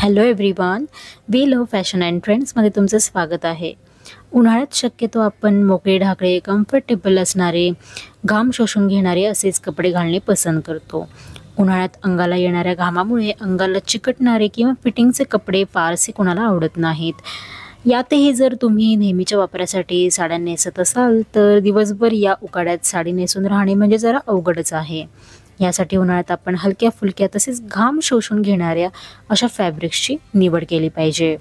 Hello everyone, we love fashion and ट्रेंड्समध्ये तुमचं स्वागत आहे. उन्हाळ्यात शक्यतो आपण मोकळे ढाकळे, कम्फर्टेबल असणारे, घाम शोषून घेणारे असेच कपडे घालणे पसंत करतो. उन्हाळ्यात अंगाला येणाऱ्या घामामुळे अंगाला चिकटणारे किंवा फिटिंगचे कपडे फारसे कोणाला आवडत नाहीत. यातही जर तुम्ही नेहमीच्या वापरासाठी साड्या नेसत असाल तर दिवसभर या उकाड्यात साडी नेसून राहणे म्हणजे जरा अवघडच आहे. यासाठी उन्हाळ्यात आपण हलक्या फुलक्या तसेच घाम शोषून घेणाऱ्या अशा फॅब्रिक्सची निवड केली पाहिजे.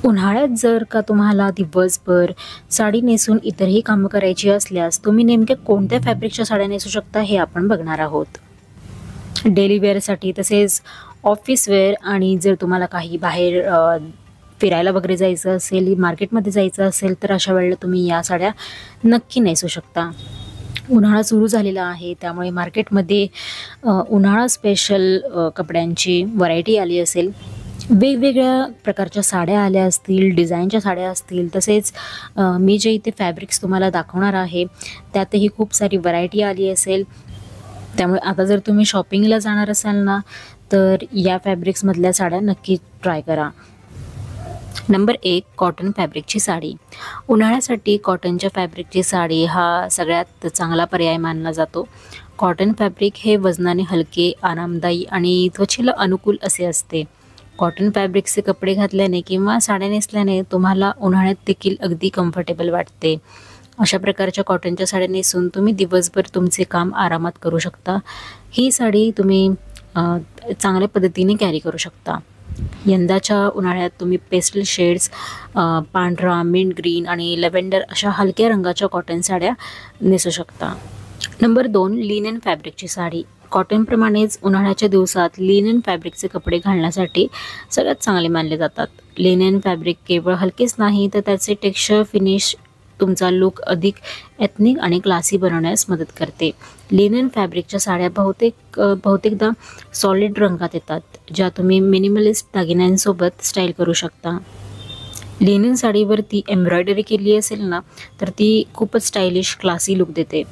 उन्हाळ्यात जर का तुम्हाला दिवसभर साडी नेसून इतरही कामं करायची असल्यास तुम्ही नेमक्या कोणत्या फॅब्रिकच्या साड्या नेसू शकता हे आपण बघणार आहोत. डेली वेअरसाठी तसेच ऑफिस वेअर आणि जर तुम्हाला काही बाहेर फिरायला वगैरे जायचं असेल, मार्केटमध्ये जायचं असेल तर अशा वेळेला तुम्ही या साड्या नक्की नेसू शकता. उन्हाळा सुरू झालेला आहे त्यामुळे मार्केटमध्ये उन्हाळा स्पेशल कपड्यांची व्हरायटी आली असेल. वेगवेगळ्या प्रकारच्या साड्या आल्या असतील, डिझाईनच्या साड्या असतील. तसेच मी जे इथे फॅब्रिक्स तुम्हाला दाखवणार आहे त्यातही खूप सारी व्हरायटी आली असेल. त्यामुळे आता जर तुम्ही शॉपिंगला जाणार असाल ना तर या फॅब्रिक्समधल्या साड्या नक्की ट्राय करा. नंबर 1, कॉटन फॅब्रिकची साडी. उन्हाळ्यासाठी कॉटनच्या फॅब्रिकची साडी हा सगळ्यात चांगला पर्याय मानला जातो. कॉटन फॅब्रिक हे वजनाने हलके, आरामदायी आणि त्वचेला अनुकूल असे असते. कॉटन फॅब्रिकचे कपडे घातल्याने किंवा साड्या नेसल्याने तुम्हाला उन्हाळ्यात देखील अगदी कम्फर्टेबल वाटते. अशा प्रकारच्या कॉटनच्या साड्या नेसून तुम्ही दिवसभर तुमचे काम आरामात करू शकता. ही साडी तुम्ही चांगल्या पद्धतीने कॅरी करू शकता. यंदाच्या उन्हाळ्यात तुम्ही पेस्टल शेड्स, पांढरा, मिंट ग्रीन आणि लॅव्हेंडर अशा हलक्या रंगाच्या कॉटन साड्या नेसू शकता. नंबर 2, लिनन फॅब्रिकची साडी. कॉटनप्रमाणेच उन्हाळ्याच्या दिवसात लिनन फॅब्रिकचे कपडे घालण्यासाठी सगळ्यात चांगले मानले जातात. लिनन फॅब्रिक केवळ हलकेच नाही तर त्याचे टेक्स्चर, फिनिश तुमचा लुक अधिक एथनिक आणि क्लासी बनवण्यास मदत करते. लिनन फॅब्रिकच्या साड्या बहुतेकदा सॉलिड रंगात येतात, ज्या तुम्ही मिनिमलिस्ट दागिन्यांसोबत स्टाईल करू शकता. लिनन साडीवरती एम्ब्रॉयडरी केली असेल ना तर ती खूपच स्टायलिश, क्लासी लुक देते.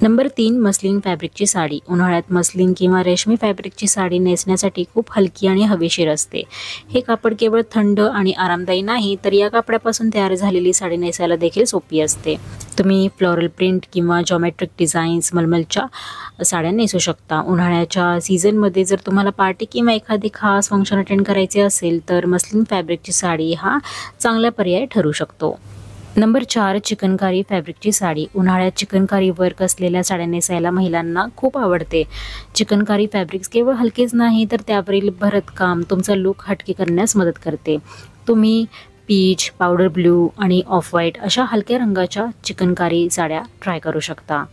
नंबर 3, मस्लिन फॅब्रिकची साडी. उन्हाळ्यात मस्लिन किंवा रेशमी फॅब्रिकची साडी नेसण्यासाठी खूप हलकी आणि हवेशीर असते. हे कापड केवळ थंड आणि आरामदायी नाही तर या कापडापासून तयार झालेली साडी नेसायला देखील सोपी असते. तुम्ही फ्लोरल प्रिंट किंवा जॉमेट्रिक डिझाईन्स, मलमलच्या साड्या नेसू शकता. उन्हाळ्याच्या सीझनमध्ये जर तुम्हाला पार्टी किंवा एखादी खास फंक्शन अटेंड करायचे असेल तर मस्लिन फॅब्रिकची साडी हा चांगला पर्याय ठरू शकतो. नंबर 4, चिकनकारी फॅब्रिकची साडी. उन्हाळ्यात चिकनकारी वर्क असलेल्या साड्या नेसायला महिलांना खूप आवडते. चिकनकारी फॅब्रिक्स केवळ हलकेच नाही तर त्यावरील भरतकाम तुमचा लुक हटके करण्यास मदत करते. तुम्ही पीच, पावडर ब्ल्यू आणि ऑफ व्हाईट अशा हलक्या रंगाच्या चिकनकारी साड्या ट्राय करू शकता.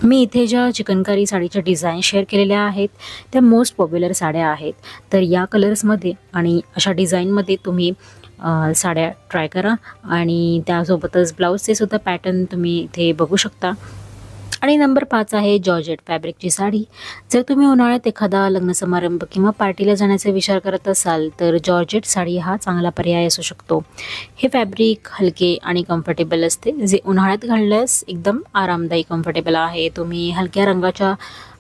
मी इथे ज्या चिकनकारी साडीच्या डिझाईन शेअर केलेल्या आहेत त्या मोस्ट पॉप्युलर साड्या आहेत. तर या कलर्समध्ये आणि अशा डिझाईनमध्ये तुम्ही साड्या ट्राय करा आणि त्यासोबतच ब्लाऊजचे सुद्धा पॅटर्न तुम्ही इथे बघू शकता. आणि नंबर 5 आहे जॉर्जेट फॅब्रिकची साडी. जर तुम्ही उन्हाळ्यात एखादा लग्न समारंभ किंवा पार्टीला जाण्याचा विचार करत असाल तर जॉर्जेट साडी हा चांगला पर्याय असू शकतो. हे फॅब्रिक हलके आणि कम्फर्टेबल असते, जे उन्हाळ्यात घालण्यास एकदम आरामदायी कम्फर्टेबल आहे. तुम्ही हलक्या रंगाच्या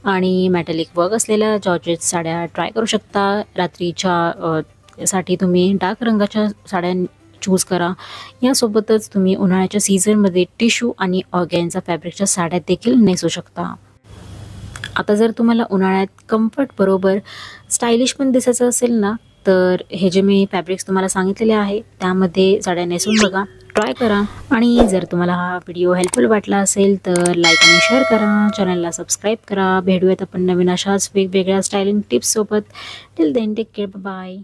आणि मेटॅलिक वर्क असलेल्या जॉर्जेट साड्या ट्राय करू शकता. रात्रीच्या साठी तुम्ही डार्क रंगाच्या साड्या चूज करा. यासोबतच तुम्ही उन्हाळ्याच्या सीझनमध्ये टिश्यू आणि ऑर्गॅन्झा फॅब्रिकच्या साड्या देखील नेसू शकता. आता जर तुम्हाला उन्हाळ्यात कम्फर्ट बरोबर स्टायलिश पण दिसायचं असेल ना तर हे जे मी फॅब्रिक्स तुम्हाला सांगितलेले आहे त्यामध्ये साड्या नेसून बघा, ट्राय करा. आणि जर तुम्हाला हा व्हिडिओ हेल्पफुल वाटला असेल तर लाईक आणि शेअर करा, चॅनलला सबस्क्राईब करा. भेटूयात आपण नवीन अशाच वेगवेगळ्या स्टायलिंग टिप्ससोबत. Till then take care, bye.